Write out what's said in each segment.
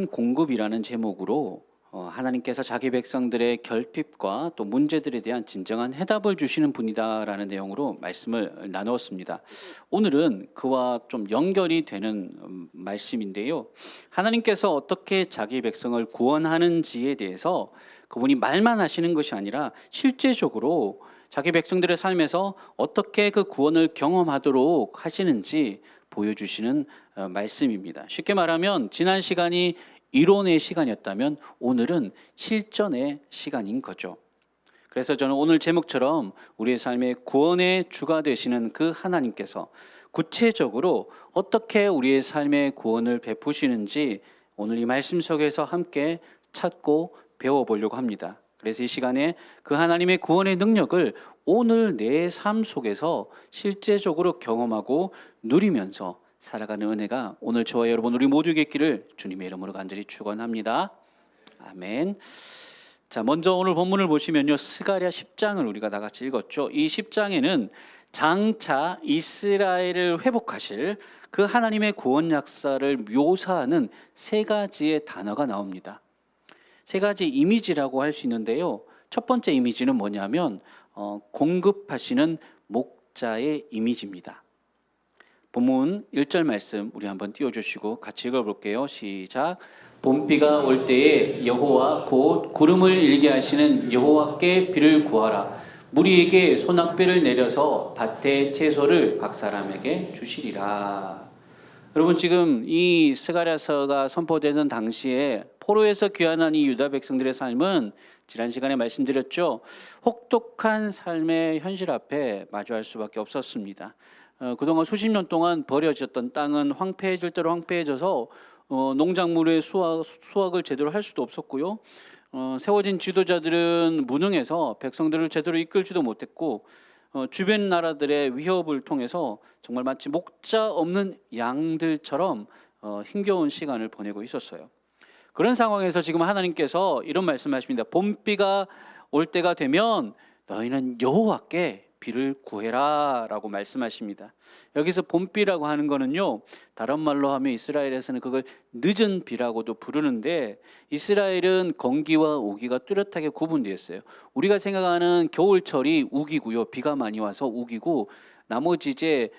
공급이라는 제목으로 하나님께서 자기 백성들의 결핍과 또 문제들에 대한 진정한 해답을 주시는 분이다라는 내용으로 말씀을 나누었습니다. 오늘은 그와 좀 연결이 되는 말씀인데요. 하나님께서 어떻게 자기 백성을 구원하는지에 대해서 그분이 말만 하시는 것이 아니라 실제적으로 자기 백성들의 삶에서 어떻게 그 구원을 경험하도록 하시는지 보여주시는 말씀입니다. 쉽게 말하면 지난 시간이 이론의 시간이었다면 오늘은 실전의 시간인 거죠. 그래서 저는 오늘 제목처럼 우리의 삶의 구원의 주가 되시는 그 하나님께서 구체적으로 어떻게 우리의 삶의 구원을 베푸시는지 오늘 이 말씀 속에서 함께 찾고 배워보려고 합니다. 그래서 이 시간에 그 하나님의 구원의 능력을 오늘 내 삶 속에서 실제적으로 경험하고 누리면서 살아가는 은혜가 오늘 저와 여러분 우리 모두에게 있기를 주님의 이름으로 간절히 축원합니다. 아멘. 자, 먼저 오늘 본문을 보시면요, 스가랴 10장을 우리가 다 같이 읽었죠. 이 10장에는 장차 이스라엘을 회복하실 그 하나님의 구원 역사를 묘사하는 세 가지의 단어가 나옵니다. 세 가지 이미지라고 할 수 있는데요. 첫 번째 이미지는 뭐냐면 공급하시는 목자의 이미지입니다. 본문 1절 말씀 우리 한번 띄워주시고 같이 읽어볼게요. 시작. 봄비가 올 때에 여호와 곧 구름을 일게 하시는 여호와께 비를 구하라. 무리에게 소낙비를 내려서 밭의 채소를 각 사람에게 주시리라. 여러분, 지금 이 스가랴서가 선포되던 당시에 포로에서 귀환한 이 유다 백성들의 삶은 지난 시간에 말씀드렸죠. 혹독한 삶의 현실 앞에 마주할 수밖에 없었습니다. 그동안 수십 년 동안 버려졌던 땅은 황폐해질 대로 황폐해져서 농작물의 수확을 제대로 할 수도 없었고요. 세워진 지도자들은 무능해서 백성들을 제대로 이끌지도 못했고 주변 나라들의 위협을 통해서 정말 마치 목자 없는 양들처럼 힘겨운 시간을 보내고 있었어요. 그런 상황에서 지금 하나님께서 이런 말씀하십니다. 봄비가 올 때가 되면 너희는 여호와께 비를 구해라 라고 말씀하십니다. 여기서 봄비라고 하는 거는요, 다른 말로 하면 이스라엘에서는 그걸 늦은 비라고도 부르는데, 이스라엘은 건기와 우기가 뚜렷하게 구분되어 있어요. 우리가 생각하는 겨울철이 우기고요, 비가 많이 와서 우기고, 나머지 이제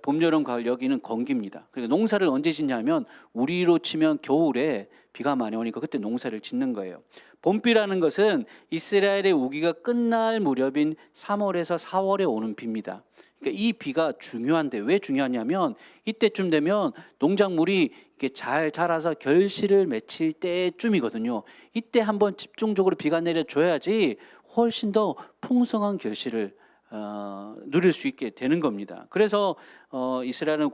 봄, 여름, 가을 여기는 건기입니다. 그러니까 농사를 언제 짓냐면 우리로 치면 겨울에 비가 많이 오니까 그때 농사를 짓는 거예요. 봄비라는 것은 이스라엘의 우기가 끝날 무렵인 3월에서 4월에 오는 비입니다. 그러니까 이 비가 중요한데, 왜 중요하냐면 이때쯤 되면 농작물이 이렇게 잘 자라서 결실을 맺힐 때쯤이거든요. 이때 한번 집중적으로 비가 내려줘야지 훨씬 더 풍성한 결실을 누릴 수 있게 되는 겁니다. 그래서 이스라엘은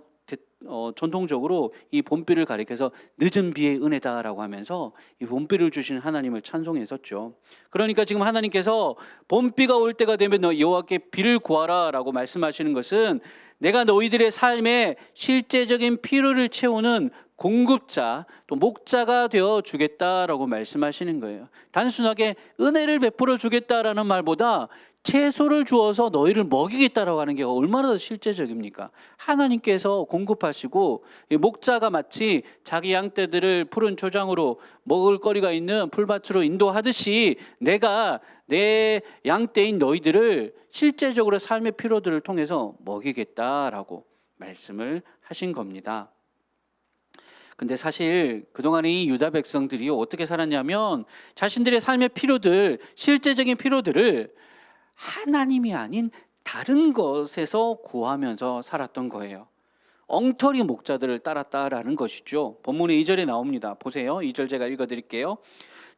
전통적으로 이 봄비를 가리켜서 늦은 비의 은혜다라고 하면서 이 봄비를 주신 하나님을 찬송했었죠. 그러니까 지금 하나님께서 봄비가 올 때가 되면 너 여호와께 비를 구하라라고 말씀하시는 것은 내가 너희들의 삶에 실제적인 필요를 채우는 공급자, 또 목자가 되어 주겠다라고 말씀하시는 거예요. 단순하게 은혜를 베풀어 주겠다라는 말보다 채소를 주어서 너희를 먹이겠다라고 하는 게 얼마나 더 실제적입니까? 하나님께서 공급하시고 목자가 마치 자기 양떼들을 푸른 초장으로 먹을 거리가 있는 풀밭으로 인도하듯이 내가 내 양떼인 너희들을 실제적으로 삶의 필요들을 통해서 먹이겠다라고 말씀을 하신 겁니다. 근데 사실 그동안에 이 유다 백성들이 어떻게 살았냐면 자신들의 삶의 필요들, 실제적인 필요들을 하나님이 아닌 다른 것에서 구하면서 살았던 거예요. 엉터리 목자들을 따랐다라는 것이죠. 본문의 2절에 나옵니다. 보세요. 2절 제가 읽어드릴게요.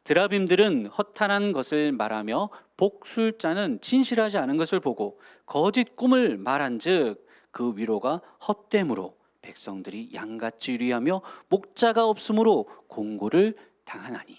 드라빔들은 허탄한 것을 말하며 복술자는 진실하지 않은 것을 보고 거짓 꿈을 말한즉 그 위로가 헛됨으로 백성들이 양같이 유리하며 목자가 없으므로 공고를 당하나니.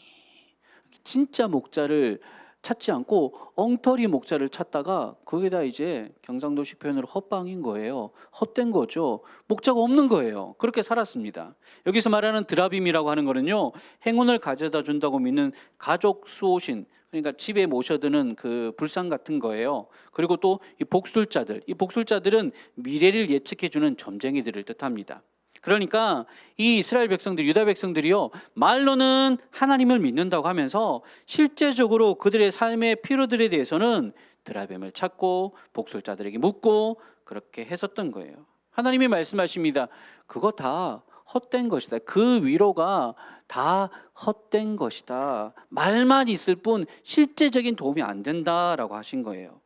진짜 목자를 찾지 않고 엉터리 목자를 찾다가 거기다 이제 경상도식 표현으로 헛방인 거예요. 헛된 거죠. 목자가 없는 거예요. 그렇게 살았습니다. 여기서 말하는 드라빔이라고 하는 거는요, 행운을 가져다 준다고 믿는 가족 수호신, 그러니까 집에 모셔드는 그 불상 같은 거예요. 그리고 또 이 복술자들, 이 복술자들은 미래를 예측해 주는 점쟁이들을 뜻합니다. 그러니까 이 이스라엘 백성들, 유다 백성들이요, 말로는 하나님을 믿는다고 하면서 실제적으로 그들의 삶의 필요들에 대해서는 드라뱀을 찾고 복술자들에게 묻고 그렇게 했었던 거예요. 하나님이 말씀하십니다. 그거 다 헛된 것이다. 그 위로가 다 헛된 것이다. 말만 있을 뿐 실제적인 도움이 안 된다라고 하신 거예요.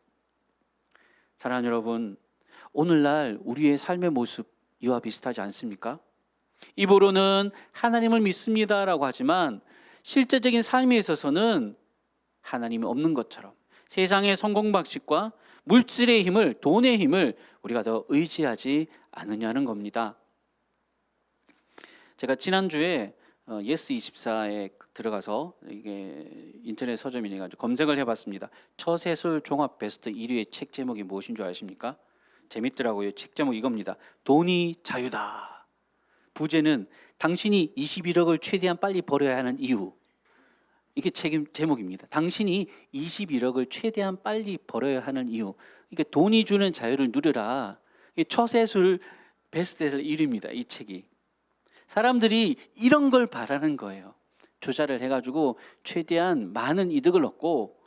사랑하는 여러분, 오늘날 우리의 삶의 모습 이와 비슷하지 않습니까? 입으로는 하나님을 믿습니다라고 하지만 실제적인 삶에 있어서는 하나님이 없는 것처럼 세상의 성공 방식과 물질의 힘을, 돈의 힘을 우리가 더 의지하지 않느냐는 겁니다. 제가 지난주에 예스24에 들어가서 이게 인터넷 서점이네 가지고 검색을 해봤습니다. 처세술 종합 베스트 1위의 책 제목이 무엇인 줄 아십니까? 재밌더라고요. 책 제목 이겁니다. 돈이 자유다. 부제는 당신이 21억을 최대한 빨리 벌어야 하는 이유. 이게 책 제목입니다. 당신이 21억을 최대한 빨리 벌어야 하는 이유. 이게 돈이 주는 자유를 누려라. 이게 처세술 베스트셀러 1위입니다. 이 책이. 사람들이 이런 걸 바라는 거예요. 투자를 해가지고 최대한 많은 이득을 얻고.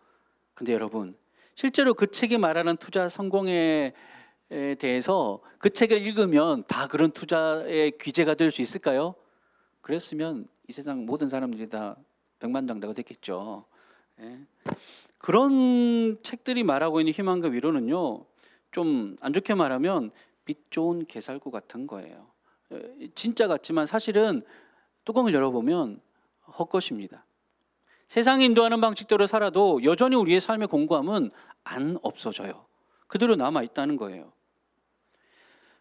근데 여러분, 실제로 그 책이 말하는 투자 성공에 대해서 그 책을 읽으면 다 그런 투자의 귀재가 될 수 있을까요? 그랬으면 이 세상 모든 사람들이 다 백만장자가 됐겠죠. 예. 그런 책들이 말하고 있는 희망과 위로는요, 좀 안 좋게 말하면 빛 좋은 개살구 같은 거예요. 진짜 같지만 사실은 뚜껑을 열어보면 헛것입니다. 세상이 인도하는 방식대로 살아도 여전히 우리의 삶의 공고함은 안 없어져요. 그대로 남아있다는 거예요.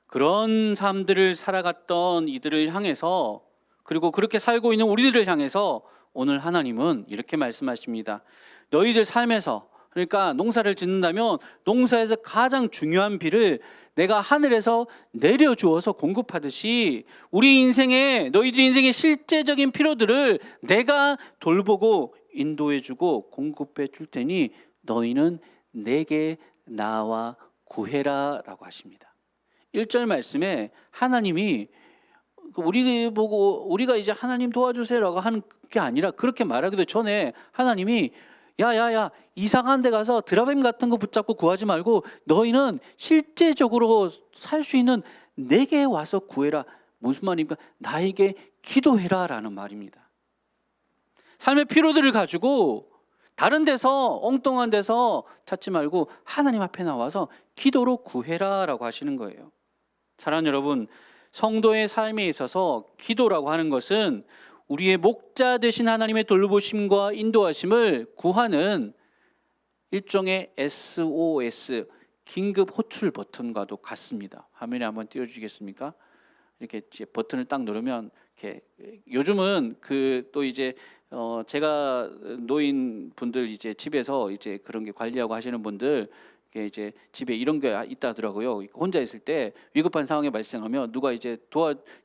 그런 삶들을 살아갔던 이들을 향해서, 그리고 그렇게 살고 있는 우리들을 향해서 오늘 하나님은 이렇게 말씀하십니다. 너희들 삶에서, 그러니까 농사를 짓는다면 농사에서 가장 중요한 비를 내가 하늘에서 내려주어서 공급하듯이 우리 인생에, 너희들 인생의 실제적인 필요들을 내가 돌보고 인도해주고 공급해 줄 테니 너희는 내게 나와 구해라 라고 하십니다. 1절 말씀에 하나님이 우리 보고 우리가 이제 하나님 도와주세요라고 하는 게 아니라, 그렇게 말하기도 전에 하나님이 야야야, 이상한 데 가서 드라뱀 같은 거 붙잡고 구하지 말고 너희는 실제적으로 살 수 있는 내게 와서 구해라. 무슨 말입니까? 나에게 기도해라 라는 말입니다. 삶의 필요들을 가지고 다른 데서, 엉뚱한 데서 찾지 말고 하나님 앞에 나와서 기도로 구해라 라고 하시는 거예요. 사랑하는 여러분, 성도의 삶에 있어서 기도라고 하는 것은 우리의 목자 되신 하나님의 돌보심과 인도하심을 구하는 일종의 SOS, 긴급 호출 버튼과도 같습니다. 화면에 한번 띄워주시겠습니까? 이렇게 버튼을 딱 누르면 이렇게, 요즘은 또 이제 제가 노인 분들 이제 집에서 이제 그런 게 관리하고 하시는 분들, 이제 집에 이런 게 있다 하더라고요. 혼자 있을 때 위급한 상황이 발생하면 누가 이제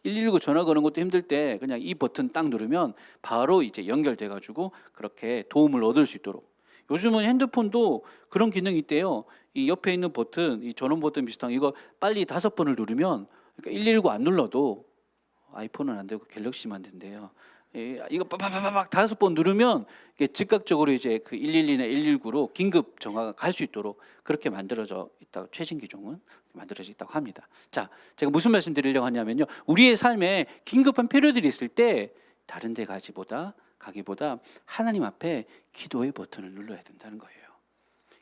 119 전화 거는 것도 힘들 때 그냥 이 버튼 딱 누르면 바로 이제 연결돼 가지고 그렇게 도움을 얻을 수 있도록. 요즘은 핸드폰도 그런 기능이 있대요. 이 옆에 있는 버튼, 이 전원 버튼 비슷한 이거 빨리 5번을 누르면, 그러니까 119 안 눌러도, 아이폰은 안 되고 갤럭시만 된대요. 이거 빠바바박 5번 누르면 즉각적으로 이제 그 112나 119로 긴급 전화가 갈 수 있도록 그렇게 만들어져 있다고, 최신 기종은 만들어져 있다고 합니다. 자, 제가 무슨 말씀 드리려고 하냐면요, 우리의 삶에 긴급한 필요들이 있을 때 다른 데 가기보다 하나님 앞에 기도의 버튼을 눌러야 된다는 거예요.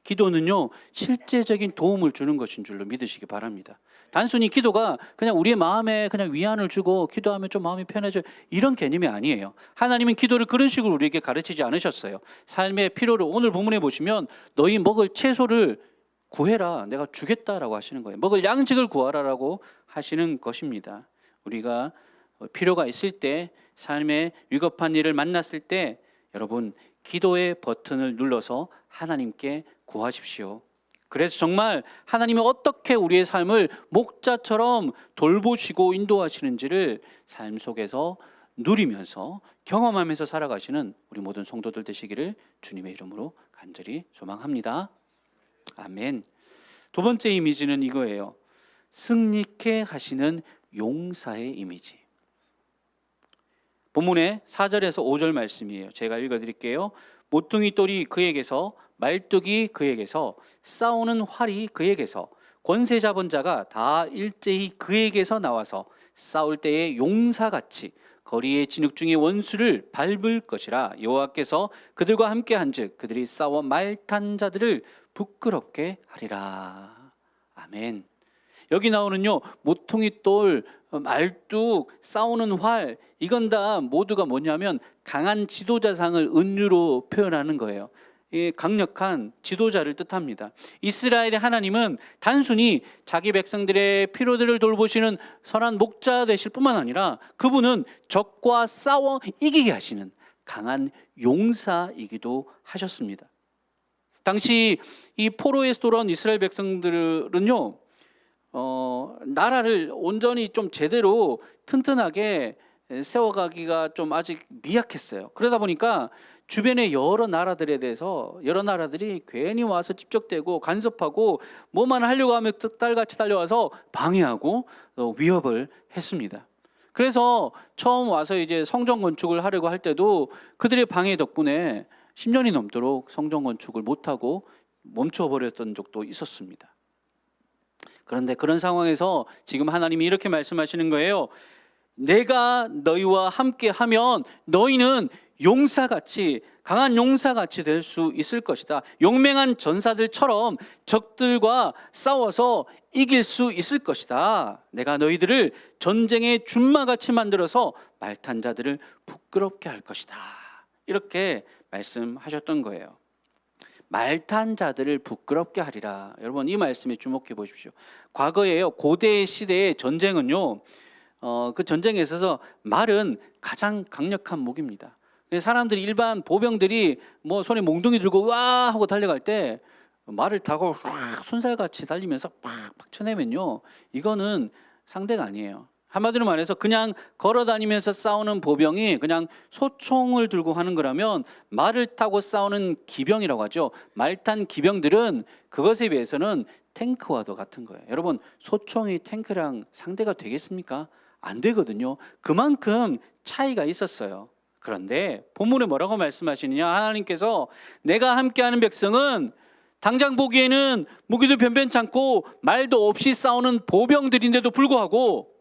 기도는요, 실제적인 도움을 주는 것인 줄로 믿으시기 바랍니다. 단순히 기도가 그냥 우리의 마음에 그냥 위안을 주고 기도하면 좀 마음이 편해져요, 이런 개념이 아니에요. 하나님은 기도를 그런 식으로 우리에게 가르치지 않으셨어요. 삶의 필요를 오늘 본문에 보시면 너희 먹을 채소를 구해라, 내가 주겠다라고 하시는 거예요. 먹을 양식을 구하라라고 하시는 것입니다. 우리가 필요가 있을 때, 삶의 위급한 일을 만났을 때 여러분, 기도의 버튼을 눌러서 하나님께 구하십시오. 그래서 정말 하나님이 어떻게 우리의 삶을 목자처럼 돌보시고 인도하시는지를 삶 속에서 누리면서 경험하면서 살아가시는 우리 모든 성도들 되시기를 주님의 이름으로 간절히 소망합니다. 아멘. 두 번째 이미지는 이거예요. 승리케 하시는 용사의 이미지. 본문의 4절에서 5절 말씀이에요. 제가 읽어드릴게요. 모퉁이 돌이 그에게서, 말뚝이 그에게서, 싸우는 활이 그에게서, 권세 잡은 자가 다 일제히 그에게서 나와서 싸울 때에 용사같이 거리의 진흙 중에 원수를 밟을 것이라. 여호와께서 그들과 함께한즉 그들이 싸워 말탄 자들을 부끄럽게 하리라. 아멘. 여기 나오는요, 모퉁이 돌, 말뚝, 싸우는 활, 이건 다 모두가 뭐냐면 강한 지도자상을 은유로 표현하는 거예요. 강력한 지도자를 뜻합니다. 이스라엘의 하나님은 단순히 자기 백성들의 필요들을 돌보시는 선한 목자 되실 뿐만 아니라 그분은 적과 싸워 이기게 하시는 강한 용사이기도 하셨습니다. 당시 이 포로에서 돌아온 이스라엘 백성들은요, 나라를 온전히 좀 제대로 튼튼하게 세워가기가 좀 아직 미약했어요. 그러다 보니까 주변의 여러 나라들에 대해서 여러 나라들이 괜히 와서 집적되고 간섭하고 뭐만 하려고 하면 딸같이 달려와서 방해하고 위협을 했습니다. 그래서 처음 와서 이제 성전 건축을 하려고 할 때도 그들의 방해 덕분에 10년이 넘도록 성전 건축을 못하고 멈춰버렸던 적도 있었습니다. 그런데 그런 상황에서 지금 하나님이 이렇게 말씀하시는 거예요. 내가 너희와 함께 하면 너희는 용사같이, 강한 용사같이 될 수 있을 것이다. 용맹한 전사들처럼 적들과 싸워서 이길 수 있을 것이다. 내가 너희들을 전쟁의 준마같이 만들어서 말탄 자들을 부끄럽게 할 것이다. 이렇게 말씀하셨던 거예요. 말탄 자들을 부끄럽게 하리라. 여러분, 이 말씀에 주목해 보십시오. 과거에요, 고대 시대의 전쟁은요, 그 전쟁에 있어서 말은 가장 강력한 무기입니다. 사람들이, 일반 보병들이 뭐 손에 몽둥이 들고 와 하고 달려갈 때 말을 타고 순살같이 달리면서 팍팍 쳐내면요, 이거는 상대가 아니에요. 한마디로 말해서 그냥 걸어 다니면서 싸우는 보병이 그냥 소총을 들고 하는 거라면 말을 타고 싸우는 기병이라고 하죠. 말탄 기병들은 그것에 비해서는 탱크와도 같은 거예요. 여러분, 소총이 탱크랑 상대가 되겠습니까? 안 되거든요. 그만큼 차이가 있었어요. 그런데 본문에 뭐라고 말씀하시느냐? 하나님께서 내가 함께하는 백성은 당장 보기에는 무기도 변변찮고 말도 없이 싸우는 보병들인데도 불구하고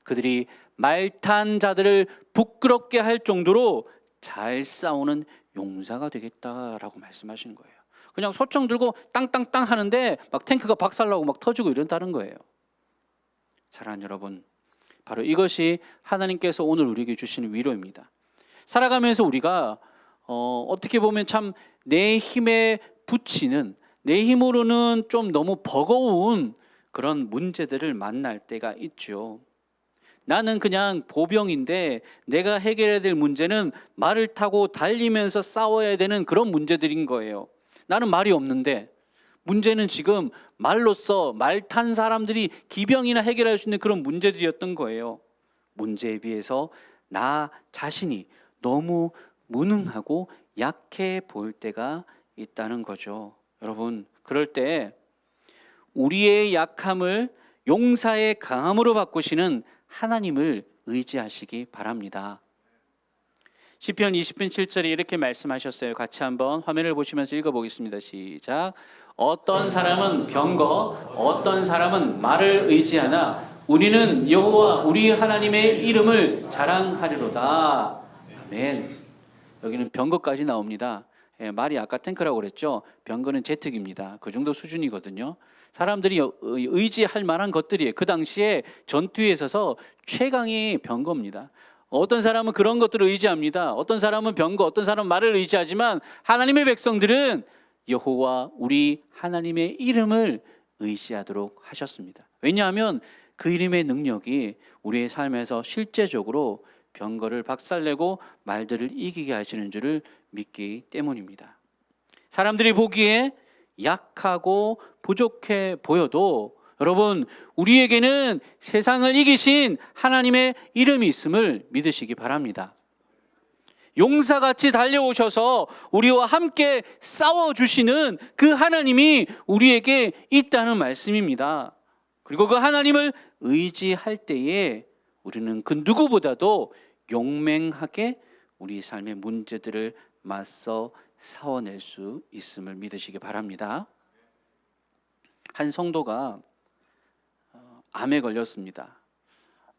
그들이 말탄 자들을 부끄럽게 할 정도로 잘 싸우는 용사가 되겠다라고 말씀하시는 거예요. 그냥 소총 들고 땅땅땅 하는데 막 탱크가 박살나고 막 터지고 이런다는 거예요. 사랑하는 여러분, 바로 이것이 하나님께서 오늘 우리에게 주시는 위로입니다. 살아가면서 우리가 어떻게 보면 참 내 힘에 부치는, 내 힘으로는 좀 너무 버거운 그런 문제들을 만날 때가 있죠. 나는 그냥 보병인데 내가 해결해야 될 문제는 말을 타고 달리면서 싸워야 되는 그런 문제들인 거예요. 나는 말이 없는데 문제는 지금 말로써 말 탄 사람들이 기병이나 해결할 수 있는 그런 문제들이었던 거예요. 문제에 비해서 나 자신이 너무 무능하고 약해 보일 때가 있다는 거죠. 여러분, 그럴 때 우리의 약함을 용사의 강함으로 바꾸시는 하나님을 의지하시기 바랍니다. 시편 20편 7절에 이렇게 말씀하셨어요. 같이 한번 화면을 보시면서 읽어보겠습니다. 시작. 어떤 사람은 병거, 어떤 사람은 말을 의지하나 우리는 여호와 우리 하나님의 이름을 자랑하리로다. 아멘. 여기는 병거까지 나옵니다. 말이 아까 탱크라고 그랬죠. 병거는 제트기입니다. 그 정도 수준이거든요. 사람들이 의지할 만한 것들이에요. 그 당시에 전투에 있어서 최강의 병거입니다. 어떤 사람은 그런 것들을 의지합니다. 어떤 사람은 병거, 어떤 사람은 말을 의지하지만 하나님의 백성들은 여호와 우리 하나님의 이름을 의지하도록 하셨습니다. 왜냐하면 그 이름의 능력이 우리의 삶에서 실제적으로 병거를 박살내고 말들을 이기게 하시는 줄을 믿기 때문입니다. 사람들이 보기에 약하고 부족해 보여도 여러분, 우리에게는 세상을 이기신 하나님의 이름이 있음을 믿으시기 바랍니다. 용사같이 달려오셔서 우리와 함께 싸워주시는 그 하나님이 우리에게 있다는 말씀입니다. 그리고 그 하나님을 의지할 때에 우리는 그 누구보다도 용맹하게 우리 삶의 문제들을 맞서 싸워낼 수 있음을 믿으시기 바랍니다. 한 성도가 암에 걸렸습니다.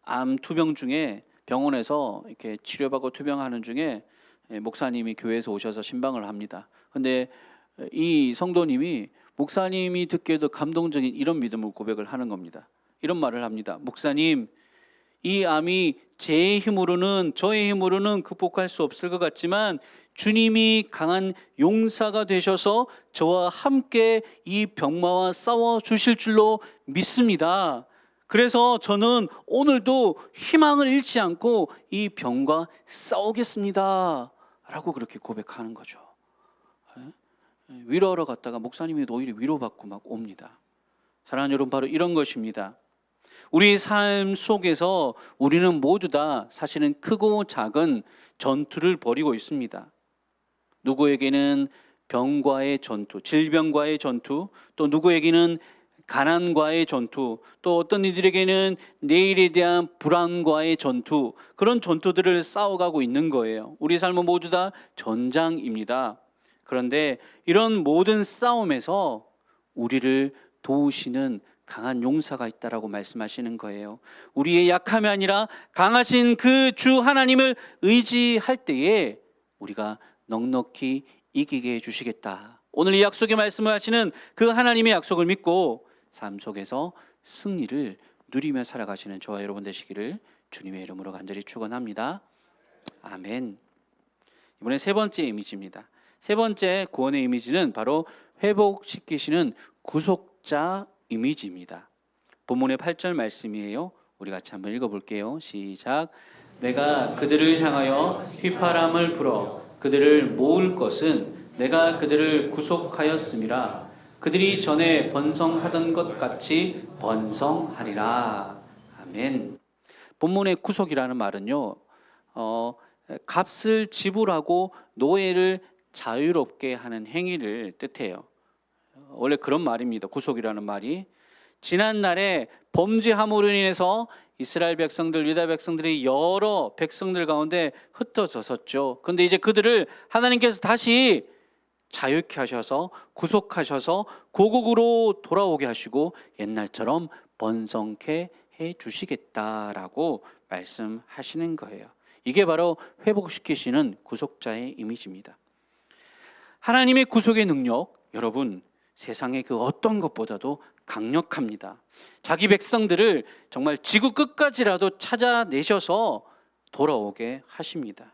암 투병 중에 병원에서 이렇게 치료받고 투병하는 중에 목사님이 교회에서 오셔서 신방을 합니다. 근데 이 성도님이 목사님이 듣기에도 감동적인 이런 믿음을 고백을 하는 겁니다. 이런 말을 합니다. 목사님, 이 암이 제 힘으로는, 저의 힘으로는 극복할 수 없을 것 같지만 주님이 강한 용사가 되셔서 저와 함께 이 병마와 싸워 주실 줄로 믿습니다. 그래서 저는 오늘도 희망을 잃지 않고 이 병과 싸우겠습니다 라고 그렇게 고백하는 거죠. 위로하러 갔다가 목사님이 오히려 위로받고 막 옵니다. 사랑하는 여러분, 바로 이런 것입니다. 우리 삶 속에서 우리는 모두 다 사실은 크고 작은 전투를 벌이고 있습니다. 누구에게는 병과의 전투, 질병과의 전투, 또 누구에게는 가난과의 전투, 또 어떤 이들에게는 내일에 대한 불안과의 전투, 그런 전투들을 싸워가고 있는 거예요. 우리 삶은 모두 다 전장입니다. 그런데 이런 모든 싸움에서 우리를 도우시는 강한 용사가 있다라고 말씀하시는 거예요. 우리의 약함이 아니라 강하신 그 주 하나님을 의지할 때에 우리가 넉넉히 이기게 해주시겠다. 오늘 이 약속의 말씀을 하시는 그 하나님의 약속을 믿고 삶 속에서 승리를 누리며 살아가시는 저와 여러분 되시기를 주님의 이름으로 간절히 축원합니다. 아멘. 이번에 세 번째 이미지입니다. 세 번째 구원의 이미지는 바로 회복시키시는 구속자 이미지입니다. 본문의 8절 말씀이에요. 우리 같이 한번 읽어볼게요. 시작. 내가 그들을 향하여 휘파람을 불어 그들을 모을 것은 내가 그들을 구속하였음이라. 그들이 전에 번성하던 것 같이 번성하리라. 아멘. 본문의 구속이라는 말은요, 값을 지불하고 노예를 자유롭게 하는 행위를 뜻해요. 원래 그런 말입니다. 구속이라는 말이. 지난날에 범죄함으로 인해서 이스라엘 백성들, 유다 백성들이 여러 백성들 가운데 흩어졌었죠. 그런데 이제 그들을 하나님께서 다시 자유케 하셔서 구속하셔서 고국으로 돌아오게 하시고 옛날처럼 번성케 해 주시겠다라고 말씀하시는 거예요. 이게 바로 회복시키시는 구속자의 이미지입니다. 하나님의 구속의 능력, 여러분, 세상의 그 어떤 것보다도 강력합니다. 자기 백성들을 정말 지구 끝까지라도 찾아내셔서 돌아오게 하십니다.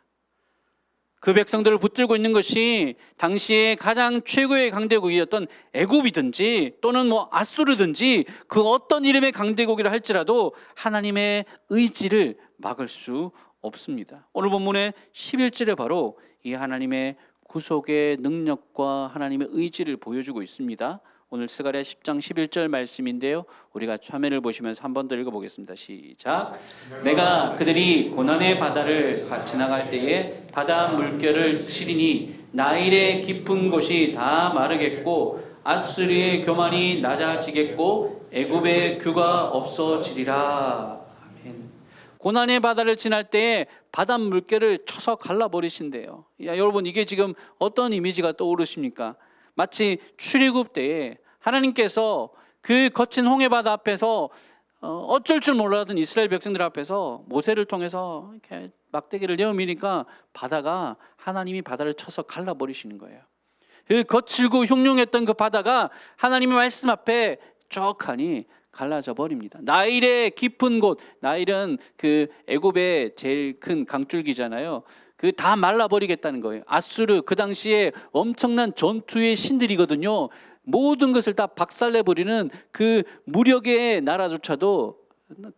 그 백성들을 붙들고 있는 것이 당시에 가장 최고의 강대국이었던 애굽이든지 또는 아수르든지 그 어떤 이름의 강대국이라 할지라도 하나님의 의지를 막을 수 없습니다. 오늘 본문의 11절에 바로 이 하나님의 구속의 능력과 하나님의 의지를 보여주고 있습니다. 오늘 스가랴 10장 11절 말씀인데요, 우리가 화면을 보시면서 한 번 더 읽어보겠습니다. 시작. 내가 그들이 고난의 바다를 지나갈 때에 바다 물결을 치리니 나일의 깊은 곳이 다 마르겠고 아수르의 교만이 낮아지겠고 애굽의 규가 없어지리라. 아멘. 고난의 바다를 지날 때에 바다 물결을 쳐서 갈라버리신대요. 여러분, 이게 지금 어떤 이미지가 떠오르십니까? 마치 출애굽 때에 하나님께서 그 거친 홍해바다 앞에서 어쩔 줄 몰라던 이스라엘 백성들 앞에서 모세를 통해서 이렇게 막대기를 내어미니까 바다가, 하나님이 바다를 쳐서 갈라버리시는 거예요. 그 거칠고 흉흉했던 그 바다가 하나님의 말씀 앞에 쩍하니 갈라져 버립니다. 나일의 깊은 곳, 나일은 그 애굽의 제일 큰 강줄기잖아요. 그 다 말라버리겠다는 거예요. 아수르, 그 당시에 엄청난 전투의 신들이거든요. 모든 것을 다 박살내버리는 그 무력의 나라조차도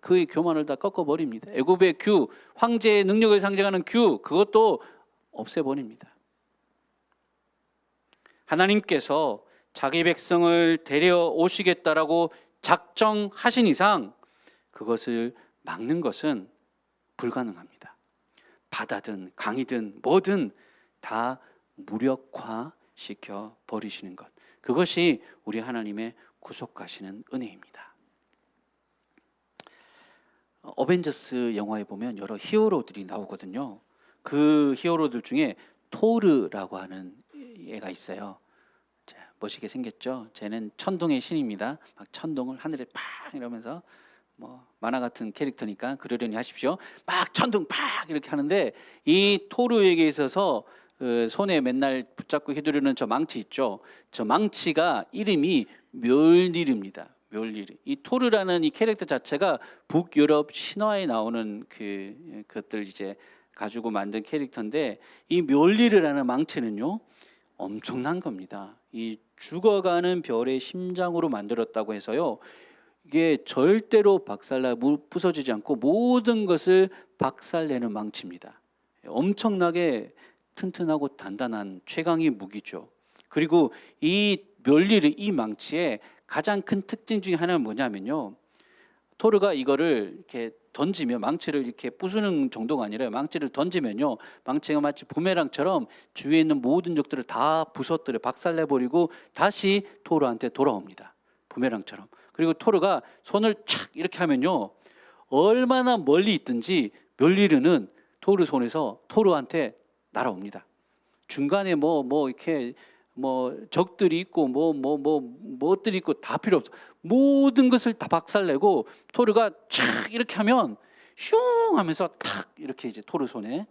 그의 교만을 다 꺾어버립니다. 애굽의 규, 황제의 능력을 상징하는 규, 그것도 없애버립니다. 하나님께서 자기 백성을 데려오시겠다라고 작정하신 이상 그것을 막는 것은 불가능합니다. 바다든 강이든 뭐든 다 무력화시켜 버리시는 것, 그것이 우리 하나님의 구속하시는 은혜입니다. 어벤져스 영화에 보면 여러 히어로들이 나오거든요. 그 히어로들 중에 토르라고 하는 애가 있어요. 자, 멋있게 생겼죠. 쟤는 천둥의 신입니다. 막 천둥을 하늘에 팍 이러면서 뭐 만화 같은 캐릭터니까 그러려니 하십시오. 막 천둥 팍 이렇게 하는데 이 토르에게 있어서 손에 맨날 붙잡고 휘두르는 저 망치 있죠. 저 망치가 이름이 멸리르입니다. 멸리르. 이 토르라는 이 캐릭터 자체가 북유럽 신화에 나오는 그것들 이제 가지고 만든 캐릭터인데 이 멸리르라는 망치는요 엄청난 겁니다. 이 죽어가는 별의 심장으로 만들었다고 해서요. 이게 절대로 부서지지 않고 모든 것을 박살내는 망치입니다. 엄청나게 튼튼하고 단단한 최강의 무기죠. 그리고 이 멸리르 이 망치의 가장 큰 특징 중에 하나는 뭐냐면요. 토르가 이거를 이렇게 던지면 망치를 이렇게 부수는 정도가 아니라 망치를 던지면요. 망치가 마치 부메랑처럼 주위에 있는 모든 적들을 다 부서뜨려 박살내버리고 다시 토르한테 돌아옵니다. 부메랑처럼. 그리고 토르가 손을 착 이렇게 하면요. 얼마나 멀리 있든지 멸리르는 토르 손에서 토르한테 날아옵니다. 중간에 이렇게 적들이 있고 뭐들이 있고 다 필요 없어. 모든 것을 다 박살내고 토르가 촥 이렇게 하면 슝 하면서 탁 이렇게 이제 토르 손에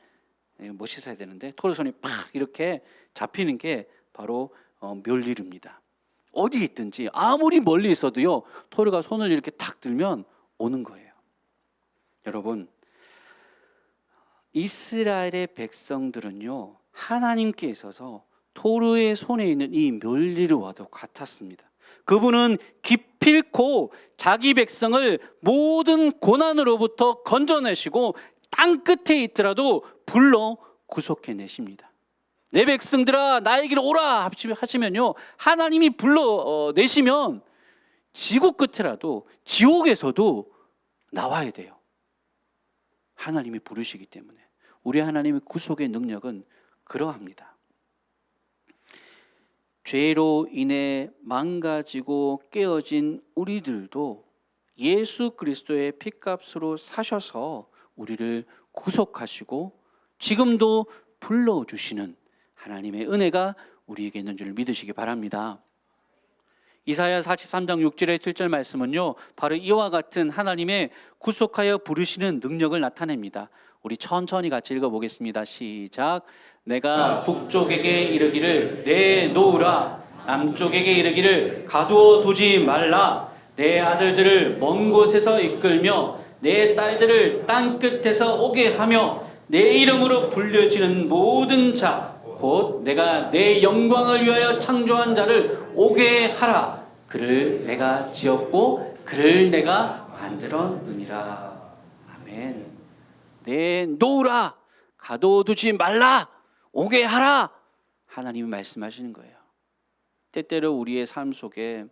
멋있어야 되는데 토르 손이 팍 이렇게 잡히는 게 바로 멸리르입니다. 어디 있든지 아무리 멀리 있어도요 토르가 손을 이렇게 탁 들면 오는 거예요. 여러분, 이스라엘의 백성들은요 하나님께 있어서 토르의 손에 있는 이 멸리르와도 같았습니다. 그분은 기필코 자기 백성을 모든 고난으로부터 건져내시고 땅 끝에 있더라도 불러 구속해내십니다. 내 백성들아 나에게로 오라 하시면요 하나님이 불러내시면 지구 끝에라도 지옥에서도 나와야 돼요. 하나님이 부르시기 때문에. 우리 하나님의 구속의 능력은 그러합니다. 죄로 인해 망가지고 깨어진 우리들도 예수 그리스도의 핏값으로 사셔서 우리를 구속하시고 지금도 불러주시는 하나님의 은혜가 우리에게 있는 줄 믿으시기 바랍니다. 이사야 43장 6절의 7절 말씀은요 바로 이와 같은 하나님의 구속하여 부르시는 능력을 나타냅니다. 우리 천천히 같이 읽어보겠습니다. 시작. 내가 북쪽에게 이르기를 내놓으라, 남쪽에게 이르기를 가두어 두지 말라. 내 아들들을 먼 곳에서 이끌며 내 딸들을 땅 끝에서 오게 하며 내 이름으로 불려지는 모든 자 곧 내가 내 영광을 위하여 창조한 자를 오게 하라. 그를 내가 지었고 그를 내가 만들었느니라. 아멘. 내놓으라, 가둬두지 말라, 오게 하라. 하나님이 말씀하시는 거예요. 때때로 우리의 삶 속에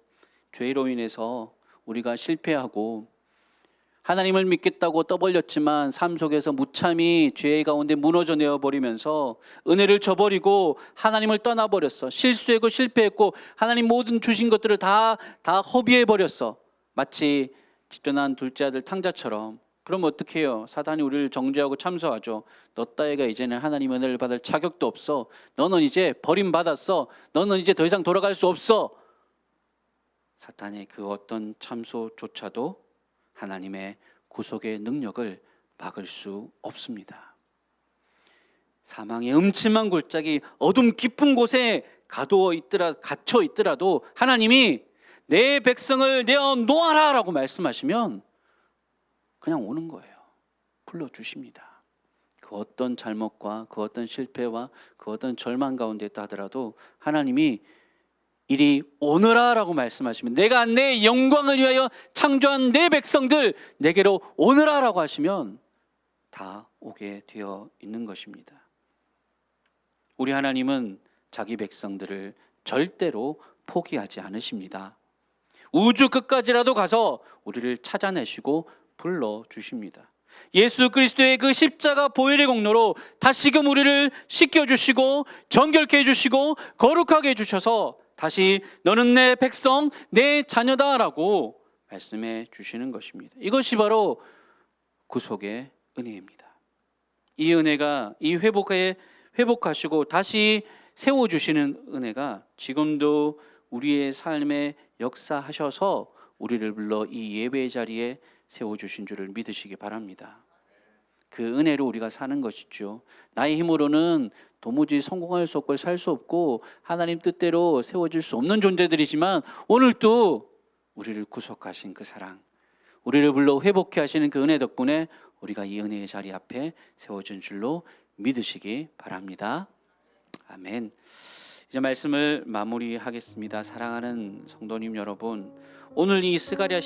죄로 인해서 우리가 실패하고 하나님을 믿겠다고 떠벌렸지만 삶 속에서 무참히 죄 가운데 무너져 내어버리면서 은혜를 저버리고 하나님을 떠나버렸어. 실수했고 실패했고 하나님 모든 주신 것들을 다 허비해버렸어. 마치 집전한 둘째 아들 탕자처럼. 그럼 어떻게 해요? 사단이 우리를 정죄하고 참소하죠. 너 따위가 이제는 하나님의 은혜를 받을 자격도 없어. 너는 이제 버림받았어. 너는 이제 더 이상 돌아갈 수 없어. 사탄의 그 어떤 참소조차도 하나님의 구속의 능력을 막을 수 없습니다. 사망의 음침한 골짜기 어둠 깊은 곳에 갇혀 있더라도 하나님이 내 백성을 내어놓아라 라고 말씀하시면 그냥 오는 거예요. 불러주십니다. 그 어떤 잘못과 그 어떤 실패와 그 어떤 절망 가운데 있다 하더라도 하나님이 이리 오너라 라고 말씀하시면 내가 내 영광을 위하여 창조한 내 백성들 내게로 오너라 라고 하시면 다 오게 되어 있는 것입니다. 우리 하나님은 자기 백성들을 절대로 포기하지 않으십니다. 우주 끝까지라도 가서 우리를 찾아내시고 불러주십니다. 예수 그리스도의 그 십자가 보혈의 공로로 다시금 우리를 씻겨주시고 정결케 해주시고 거룩하게 해주셔서 다시 너는 내 백성, 내 자녀다라고 말씀해 주시는 것입니다. 이것이 바로 구속의 은혜입니다. 이 은혜가 이 회복하시고 다시 세워주시는 은혜가 지금도 우리의 삶에 역사하셔서 우리를 불러 이 예배의 자리에 세워주신 줄을 믿으시기 바랍니다. 그 은혜로 우리가 사는 것이죠. 나의 힘으로는 도무지 성공할 수 없고 살 수 없고 하나님 뜻대로 세워질 수 없는 존재들이지만 오늘 또 우리를 구속하신 그 사랑, 우리를 불러 회복해 하시는 그 은혜 덕분에 우리가 이 은혜의 자리 앞에 세워진 줄로 믿으시기 바랍니다. 아멘. 이제 말씀을 마무리하겠습니다. 사랑하는 성도님 여러분, 오늘 이 스가랴